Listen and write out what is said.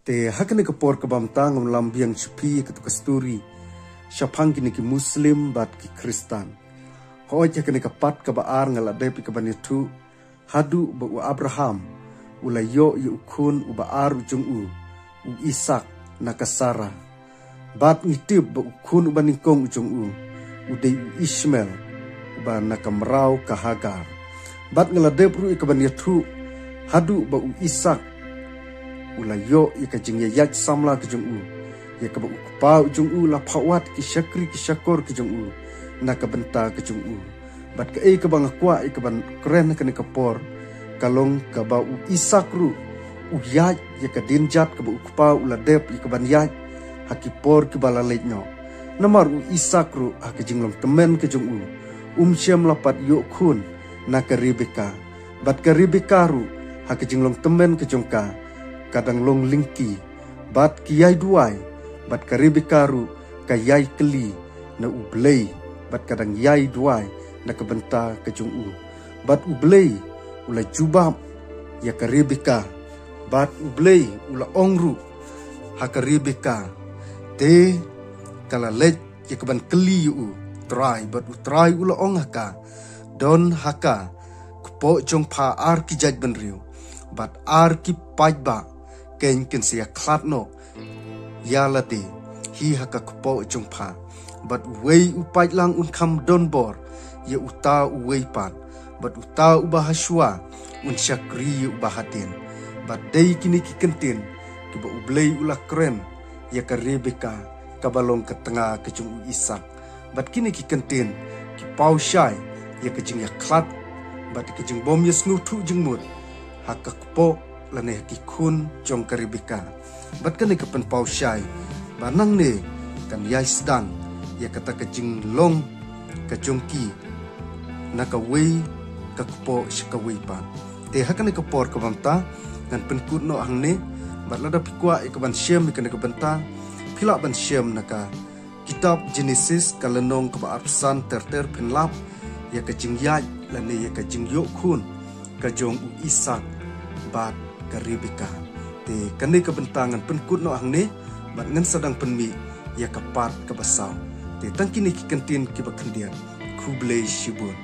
Te hakane ka por ka bamtang lam biang chupi ka kasturi. Syapang kini ki Muslim bat ki Kristan. Hoi hakane ka pat ka baar ngala depi ka banitu. Hadu ba u Abraham. Ula yo yu ukun u baar ujung u Isak nakasara. Bat ngitib ba ukun u baningkong ujung u udai u Ishmael ba nakamrau ka Hagar. Bat ngala depru ka banitu. Hadu ba u Isak ula yo ika jingya yaj samla ke jung u ya ka ba ukpa jung u la phawat ki shakri ki shakor ke jung u na ka benta ke jung u bat ka e ka bang kwa e ka ban kren ka ne ka por kalong ka ba u Isak ru u yaj ya ka dinjat ka ba ukpa ula dep ka ban yaj hakipor ki bala letnyo namar u Isak ru ha ka jinglong temen ke jung u syam lapat yo khun na ka Rebeka bat ka Rebeka ru ha ka jinglong temen ke jongka kadang long lingki bat kiyai duai bat karibi karu kayai keli na ublei bat kadang yai duai na kebenta kejung u bat ublei ula jubab ya karibika bat ublei ula ongru hakaribika te kala let ya keban keli u try bat utrai ula ongaka don haka kupo jong pa ar ki jaj benriu bat ar ki pajba ken sia klatno yalate hi haka kupo jungpa but wei upai lang unkam donbor ya uta uwei pan but uta ubahashwa unsyakri ubahatin but dei kini kikentin kiba ublei ula kren ya ka Rebeka kabalong ke tengah ke jung Isak but kini kikentin ki pau syai ya ke jing ya klat but ke jing bom ya snutu jengmut haka kupo laneh ki kun jong karibika bat kan ke pen pau syai banang ne kan yai sedang ya kata ke jing long ke jongki na ka wei ka kupo shikawei pa te hakan ke por ka bamta ngan pen kut no ang ne bat lada pikwa e ka ban syem ke ke benta pila ban syem na ka kitab Genesis kalenong ka arsan terter pen lap ya ke jing yai lane ya ka jing yo kun ka jong u Isak bat ka Rebeka te kani ka bentangan penkut no ang ne bat ngan sadang penmi ya kapat ka basau te tangkini ki kentin ki bakendian kublei shibun